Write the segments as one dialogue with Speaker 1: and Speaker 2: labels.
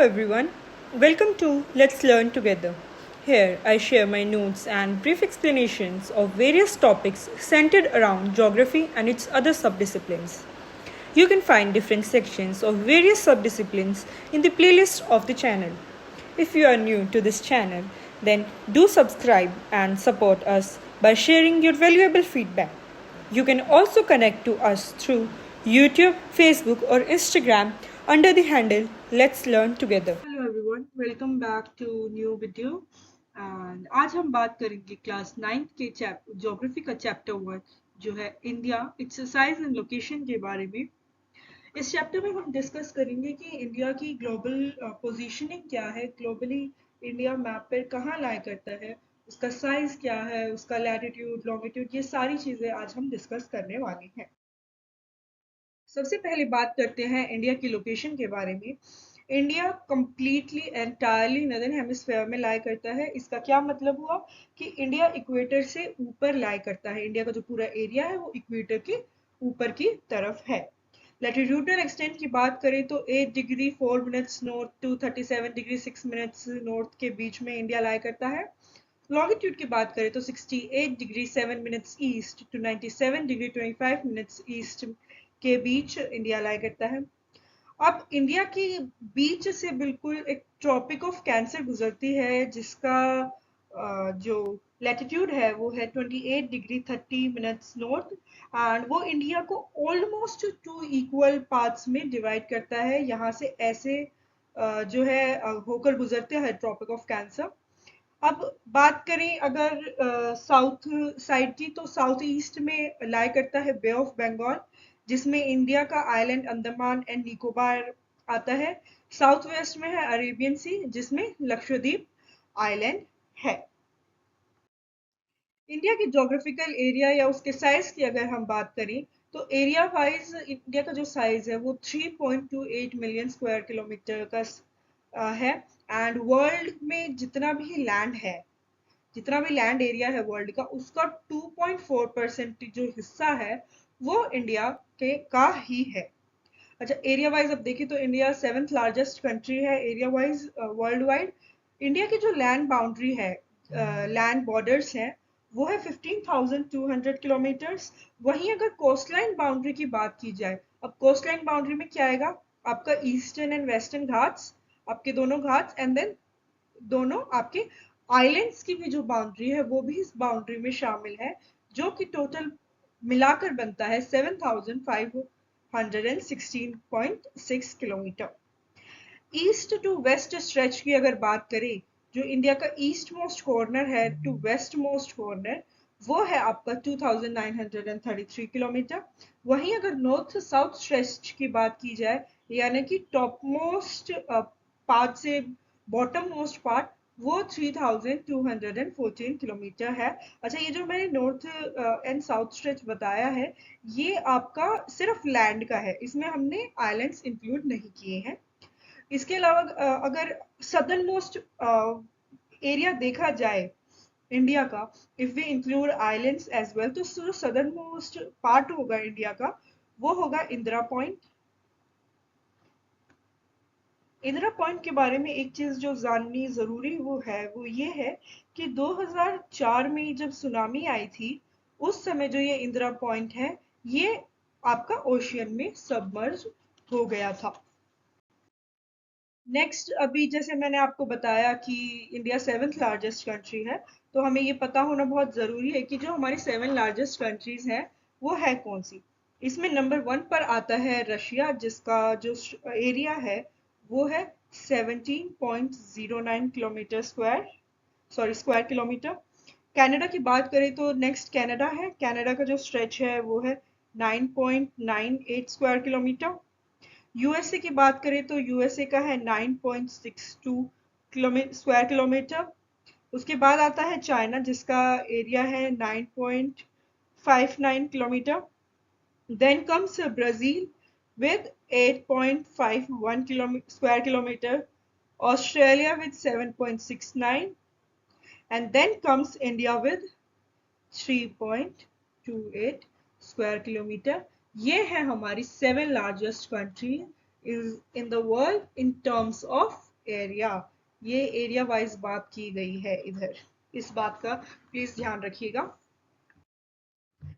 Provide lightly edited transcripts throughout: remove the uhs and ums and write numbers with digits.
Speaker 1: everyone, welcome to Let's Learn Together. Here I share my notes and brief explanations of various topics centered around geography and its other subdisciplines. You can find different sections of various subdisciplines in the playlist of the channel. If you are new to this channel, then do subscribe and support us by sharing your valuable feedback. You can also connect to us through YouTube, Facebook, or Instagram under the handle Let's Learn Together.
Speaker 2: Hello everyone, welcome back to new video. And आज हम बात करेंगे class 9 के geography का chapter 1 जो है India, it's size and location के बारे में। इस चैप्टर में हम डिस्कस करेंगे कि इंडिया की ग्लोबल पोजीशनिंग क्या है, ग्लोबली इंडिया मैप पर कहाँ लाई करता है, उसका साइज क्या है, उसका लैटिट्यूड, लॉन्गिट्यूड, ये सारी चीज़ें आज हम डिस्कस करने वाले हैं। सबसे पहले बात करते हैं इंडिया की लोकेशन के बारे में। India completely entirely northern hemisphere में लाई करता है। इसका क्या मतलब हुआ कि इंडिया इक्वेटर से ऊपर लाई करता है। इंडिया का जो पूरा एरिया है वो इक्वेटर के ऊपर की तरफ है। लैटिट्यूडनल एक्सटेंट की बात करें तो 8 degree 4 minutes north to 37 degree 6 minutes north के बीच में इंडिया लाई करता है। लॉन्गिट्यूड की बात करें तो 68 degree 7 minutes east to 97 degree 25 minutes east के बीच इंडिया लाई करता है। अब इंडिया की बीच से बिल्कुल एक ट्रॉपिक ऑफ कैंसर गुजरती है, जिसका जो लैटिट्यूड है वो है 28 डिग्री 30 मिनट्स नॉर्थ, एंड वो इंडिया को ऑलमोस्ट टू इक्वल पार्ट्स में डिवाइड करता है। यहाँ से ऐसे जो है होकर गुजरते हैं ट्रॉपिक ऑफ कैंसर। अब बात करें अगर साउथ साइड की, तो साउथ ईस्ट में लाई करता है बे ऑफ बंगाल, जिसमें इंडिया का आइलैंड अंडमान एंड निकोबार आता है। साउथ वेस्ट में है अरेबियन सी, जिसमें लक्षद्वीप आइलैंड है। इंडिया की ज्योग्राफिकल एरिया या उसके साइज की अगर हम बात करें तो एरिया वाइज इंडिया का जो साइज है वो 3.28 मिलियन स्क्वायर किलोमीटर का है। एंड वर्ल्ड में जितना भी लैंड एरिया है वर्ल्ड का, उसका 2.4% जो हिस्सा है वो इंडिया के का ही है। अच्छा, एरिया वाइज अब देखें तो इंडिया 7th लार्जेस्ट कंट्री है area wise world wide. India की जो लैंड बाउंड्री है, लैंड बॉर्डर्स हैं, वो है 15,200 किलोमीटर्स। वहीं अगर कोस्ट लाइन बाउंड्री की बात की जाए, अब कोस्ट लाइन बाउंड्री में क्या आएगा, आपका ईस्टर्न एंड वेस्टर्न घाट्स, आपके दोनों घाट्स, एंड देन दोनों आपके आइलैंड्स की भी जो बाउंड्री है वो भी इस बाउंड्री में शामिल है, जो कि टोटल मिलाकर बनता है 7,516.6 kilometre. East to west stretch की अगर बात करें, जो इंडिया का ईस्ट मोस्ट कॉर्नर है टू वेस्ट मोस्ट कॉर्नर, वो है आपका 2,933 किलोमीटर। वहीं अगर नॉर्थ साउथ स्ट्रेच की बात की जाए, यानी कि टॉप मोस्ट पार्ट से बॉटम मोस्ट पार्ट, वो 3,214 किलोमीटर है। अच्छा, ये जो मैंने नॉर्थ एंड साउथ स्ट्रेच बताया है, ये आपका सिर्फ लैंड का है, इसमें हमने आइलैंड्स इंक्लूड नहीं किए हैं। इसके अलावा अगर सदर्न मोस्ट एरिया देखा जाए इंडिया का, if we include islands as well, तो जो सदर्न मोस्ट पार्ट होगा इंडिया का वो होगा इंदिरा पॉइंट। इंदिरा पॉइंट के बारे में एक चीज जो जाननी जरूरी वो ये है कि 2004 में जब सुनामी आई थी, उस समय जो ये इंदिरा पॉइंट है, ये आपका ओशियन में सबमर्ज हो गया था। नेक्स्ट, अभी जैसे मैंने आपको बताया कि इंडिया 7th लार्जेस्ट कंट्री है, तो हमें ये पता होना बहुत ज़रूरी है कि जो हमारी 7 लार्जेस्ट कंट्रीज हैं वो है कौन सी। इसमें नंबर 1 पर आता है रशिया, जिसका जो एरिया है वो है 17.09 kilometre square, sorry square kilometre. Canada की बात करें तो नेक्स्ट कनाडा है। कनाडा का जो स्ट्रेच है वो है 9.98 स्क्वायर किलोमीटर। यूएसए की बात करें तो यूएसए का है 9.62 स्क्वायर किलोमीटर। उसके बाद आता है चाइना, जिसका एरिया है 9.59 kilometre. Then comes Brazil with 8.51 square kilometer, Australia with 7.69, and then comes India with 3.28 square kilometre. ये है हमारी 7 largest country in the world in terms of area, ये एरिया वाइज बात की गई है इधर, इस बात का प्लीज ध्यान रखिएगा।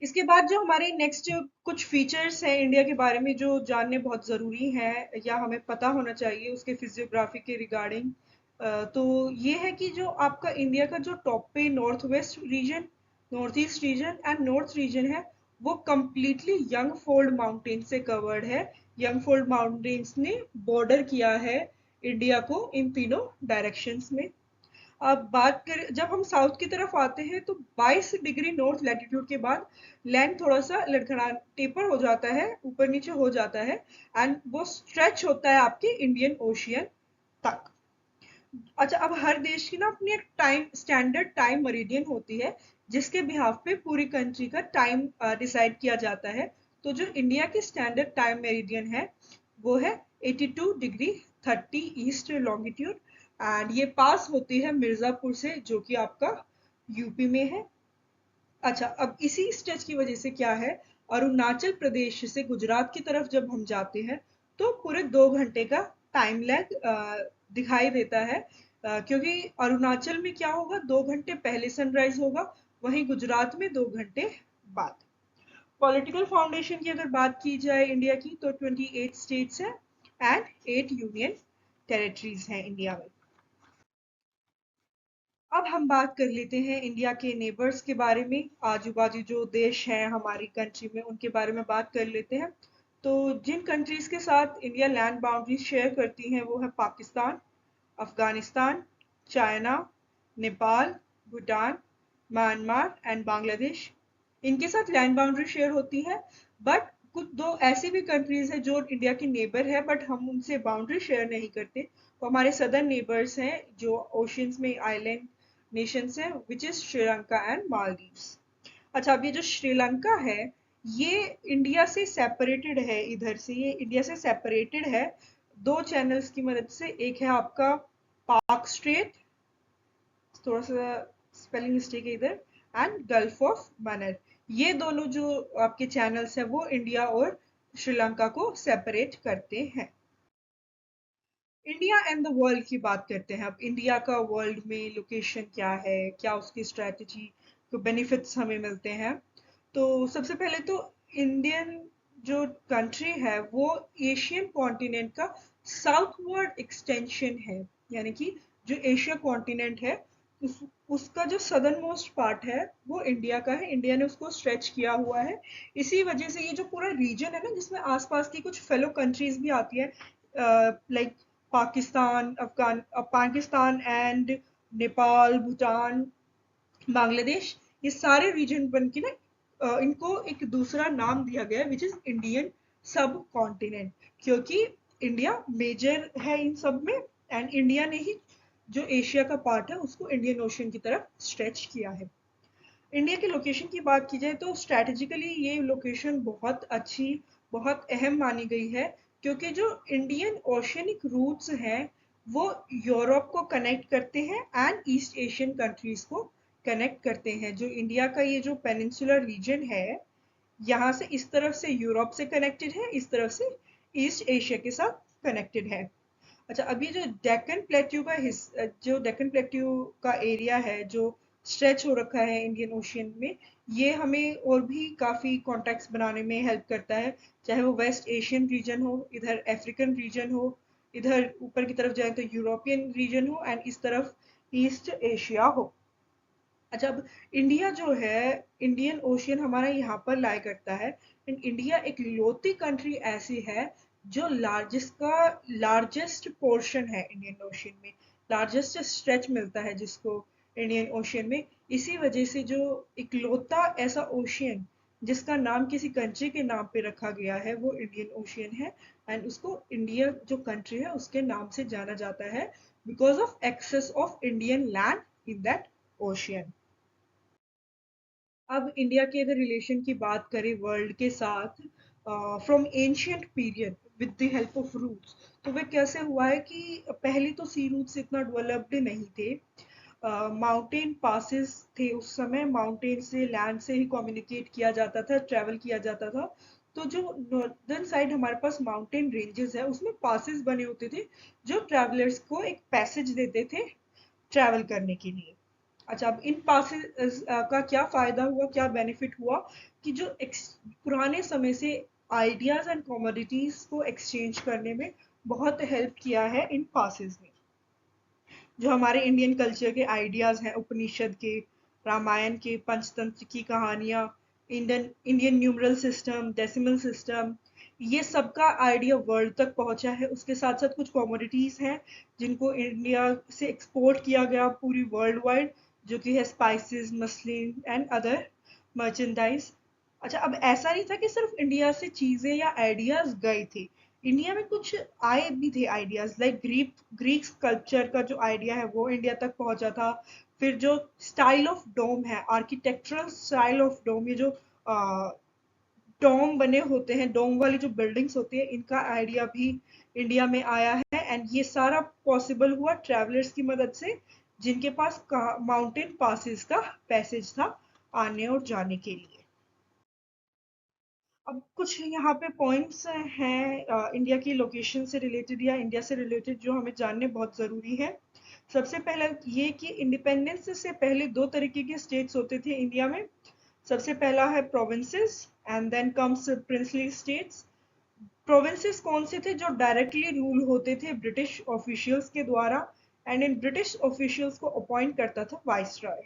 Speaker 2: इसके बाद जो हमारे नेक्स्ट कुछ फीचर्स हैं इंडिया के बारे में जो जानने बहुत ज़रूरी हैं या हमें पता होना चाहिए उसके फिजियोग्राफी के रिगार्डिंग, तो ये है कि जो आपका इंडिया का जो टॉप पे north west region, north east region and north region है, वो कम्प्लीटली यंग फोल्ड माउंटेन से कवर्ड है। यंग फोल्ड माउंटेन्स ने बॉर्डर किया है इंडिया को इन तीनों डायरेक्शंस में। अब बात करें जब हम साउथ की तरफ आते हैं तो 22 डिग्री नॉर्थ लैटिट्यूड के बाद लैंड थोड़ा सा लड़खड़ा टेपर हो जाता है, ऊपर नीचे हो जाता है, एंड वो स्ट्रेच होता है आपके इंडियन ओशियन तक। अच्छा, अब हर देश की ना अपनी एक टाइम स्टैंडर्ड टाइम मेरिडियन होती है जिसके बिहाफ पे पूरी कंट्री का टाइम डिसाइड किया जाता है। तो जो इंडिया की स्टैंडर्ड टाइम मेरिडियन है वो है 82 डिग्री 30 ईस्ट लॉन्गिट्यूड, एंड ये पास होती है मिर्जापुर से जो कि आपका यूपी में है। अच्छा, अब इसी स्ट्रेच की वजह से क्या है, अरुणाचल प्रदेश से गुजरात की तरफ जब हम जाते हैं तो पूरे 2 घंटे का टाइम लैग दिखाई देता है, क्योंकि अरुणाचल में क्या होगा, 2 घंटे पहले सनराइज होगा, वहीं गुजरात में 2 घंटे बाद। पॉलिटिकल फाउंडेशन की अगर बात की जाए इंडिया की तो 28 स्टेट्स हैं एंड 8 यूनियन टेरिटरीज हैं इंडिया में। अब हम बात कर लेते हैं इंडिया के नेबर्स के बारे में, आजू बाजू जो देश हैं हमारी कंट्री में उनके बारे में बात कर लेते हैं। तो जिन कंट्रीज के साथ इंडिया लैंड बाउंड्रीज शेयर करती हैं वो है Pakistan, Afghanistan, China, Nepal, Bhutan, Myanmar and Bangladesh. इनके साथ लैंड बाउंड्री शेयर होती है, बट कुछ दो ऐसी भी कंट्रीज हैं जो इंडिया की नेबर है बट हम उनसे बाउंड्री शेयर नहीं करते। तो हमारे सदर्न नेबर्स हैं जो ओशियंस में आइलैंड नेशंस हैं, which is Sri Lanka and Maldives. अच्छा, अब ये जो श्रीलंका है ये इंडिया से सेपरेटेड है, इधर से ये इंडिया से सेपरेटेड है दो चैनल्स की मदद से। एक है आपका पाक स्ट्रेट, थोड़ा सा स्पेलिंग मिस्टेक है इधर, एंड गल्फ ऑफ मनर। ये दोनों जो आपके चैनल्स हैं वो इंडिया और श्रीलंका को सेपरेट करते हैं। इंडिया एंड द वर्ल्ड की बात करते हैं। अब इंडिया का वर्ल्ड में लोकेशन क्या है, क्या उसकी स्ट्रेटजी को बेनिफिट्स हमें मिलते हैं। तो सबसे पहले तो इंडियन जो कंट्री है वो एशियन कॉन्टिनेंट का साउथवर्ड एक्सटेंशन है, यानी कि जो एशिया कॉन्टिनेंट है उसका जो सदर्न मोस्ट पार्ट है वो इंडिया का है, इंडिया ने उसको स्ट्रेच किया हुआ है। इसी वजह से ये जो पूरा रीजन है ना जिसमें आसपास की कुछ फेलो कंट्रीज भी आती है, लाइक पाकिस्तान, पाकिस्तान एंड नेपाल, भूटान, बांग्लादेश, ये सारे रीजन बन के ना इनको एक दूसरा नाम दिया गया है विच इज इंडियन सब कॉन्टिनेंट, क्योंकि इंडिया मेजर है इन सब में एंड इंडिया ने ही जो एशिया का पार्ट है उसको इंडियन ओशन की तरफ स्ट्रेच किया है। इंडिया की लोकेशन की बात की जाए तो स्ट्रैटेजिकली ये लोकेशन बहुत अच्छी, बहुत अहम मानी गई है, क्योंकि जो इंडियन ओशियनिक रूट्स हैं वो यूरोप को कनेक्ट करते हैं एंड ईस्ट एशियन कंट्रीज को कनेक्ट करते हैं। जो इंडिया का ये जो पेनिनसुलर रीजन है यहाँ से इस तरफ से यूरोप से कनेक्टेड है, इस तरफ से ईस्ट एशिया के साथ कनेक्टेड है। अच्छा, अभी जो डेक्कन प्लेट्यू का जो डेक्कन प्लेट्यू का एरिया है जो स्ट्रेच हो रखा है इंडियन ओशियन में, ये हमें और भी काफ़ी कॉन्टेक्ट्स बनाने में हेल्प करता है, चाहे वो वेस्ट एशियन रीजन हो, इधर अफ्रीकन रीजन हो, इधर ऊपर की तरफ जाए तो यूरोपियन रीजन हो एंड इस तरफ ईस्ट एशिया हो। अच्छा, अब इंडिया जो है, इंडियन ओशियन हमारा यहाँ पर लाई करता है, एंड इंडिया एक लौती कंट्री ऐसी है जो जिसका लार्जेस्ट पोर्शन है इंडियन ओशियन में, लार्जेस्ट स्ट्रेच मिलता है जिसको इंडियन ओशियन में। इसी वजह से जो इकलौता ऐसा ओशियन जिसका नाम किसी कंट्री के नाम पे रखा गया है वो इंडियन ओशियन है, एंड उसको इंडिया जो कंट्री है उसके नाम से जाना जाता है because of access of Indian land in that ocean. अब इंडिया के अगर रिलेशन की बात करें वर्ल्ड के साथ, from ancient period with the help of routes, तो वह कैसे हुआ है कि पहले तो सी रूट्स इतना डेवलप्ड नहीं थे, माउंटेन पासिस थे उस समय, माउंटेन से लैंड से ही कम्युनिकेट किया जाता था, ट्रैवल किया जाता था। तो जो नॉर्दर्न साइड हमारे पास माउंटेन रेंजेस है उसमें पासेस बने होते थे जो ट्रैवलर्स को एक पैसेज देते थे ट्रैवल करने के लिए। अच्छा, अब इन पासेस का क्या फायदा हुआ, क्या बेनिफिट हुआ कि जो पुराने समय से आइडियाज एंड कमोडिटीज को एक्सचेंज करने में बहुत हेल्प किया है इन पासेस ने। जो हमारे इंडियन कल्चर के आइडियाज हैं, उपनिषद के, रामायण के, पंचतंत्र की कहानियां, Indian Indian numeral system, decimal system, ये सबका आइडिया वर्ल्ड तक पहुंचा है। उसके साथ साथ कुछ कमोडिटीज हैं जिनको इंडिया से एक्सपोर्ट किया गया पूरी वर्ल्ड वाइड, जो कि है spices, muslin and other merchandise. अच्छा, अब ऐसा नहीं था कि सिर्फ इंडिया से चीजें या आइडियाज गए थे, इंडिया में कुछ आए भी थे आइडियाज, लाइक ग्रीक स्कल्पचर का जो आइडिया है वो इंडिया तक पहुंचा था। फिर जो स्टाइल ऑफ डोम है, आर्किटेक्चरल स्टाइल ऑफ डोम, ये जो डोम बने होते हैं, डोम वाली जो बिल्डिंग्स होती है, इनका आइडिया भी इंडिया में आया है। एंड ये सारा पॉसिबल हुआ ट्रैवलर्स की मदद से जिनके पास माउंटेन पासेस का पैसेज था आने और जाने के लिए। अब कुछ यहाँ पे पॉइंट्स हैं इंडिया की लोकेशन से रिलेटेड या इंडिया से रिलेटेड जो हमें जानने बहुत ज़रूरी है। सबसे पहला ये कि इंडिपेंडेंस से पहले दो तरीके के स्टेट्स होते थे इंडिया में। सबसे पहला है provinces and then comes princely states. Provinces कौन से थे? जो डायरेक्टली रूल होते थे ब्रिटिश ऑफिशियल्स के द्वारा, एंड इन ब्रिटिश ऑफिशियल्स को अपॉइंट करता था वाइसरॉय।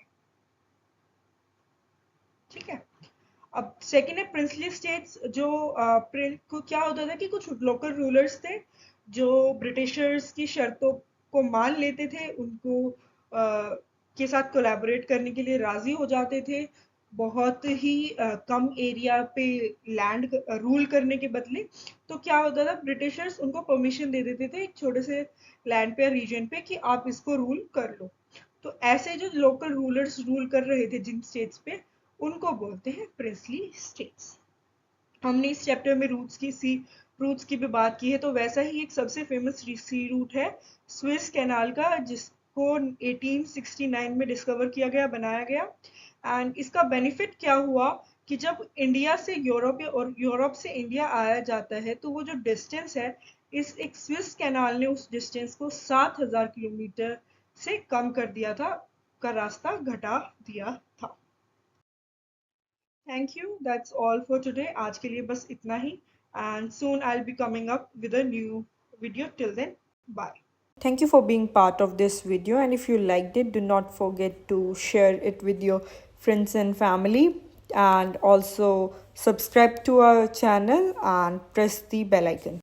Speaker 2: ठीक है। अब सेकेंड है प्रिंसली स्टेट्स। जो को क्या होता था कि कुछ लोकल रूलर्स थे जो ब्रिटिशर्स की शर्तों को मान लेते थे, उनको के साथ कोलैबोरेट करने के लिए राजी हो जाते थे, बहुत ही कम एरिया पे लैंड रूल करने के बदले। तो क्या होता था, ब्रिटिशर्स उनको परमिशन दे देते थे एक छोटे से लैंड पे, रीजन पे, कि आप इसको रूल कर लो। तो ऐसे जो लोकल रूलर्स रूल कर रहे थे जिन स्टेट्स पे, उनको बोलते हैं प्रिंसली स्टेट्स। हमने इस चैप्टर में रूट्स की भी बात की है, तो वैसा ही एक सबसे फेमस सी रूट है स्विस कैनाल का, जिसको 1869 में डिस्कवर किया गया, बनाया गया। एंड इसका बेनिफिट क्या हुआ कि जब इंडिया से यूरोप और यूरोप से इंडिया आया जाता है, तो वो जो डिस्टेंस है, इस एक स्विस कैनाल ने उस डिस्टेंस को 7000 किलोमीटर से कम कर दिया था, का रास्ता घटा दिया था। Thank you, that's all for today. आज के लिए बस इतना ही, and soon I will be coming up with a new video. Till then, bye.
Speaker 1: Thank you for being part of this video, and if you liked it, do not forget to share it with your friends and family, and also subscribe to our channel and press the bell icon.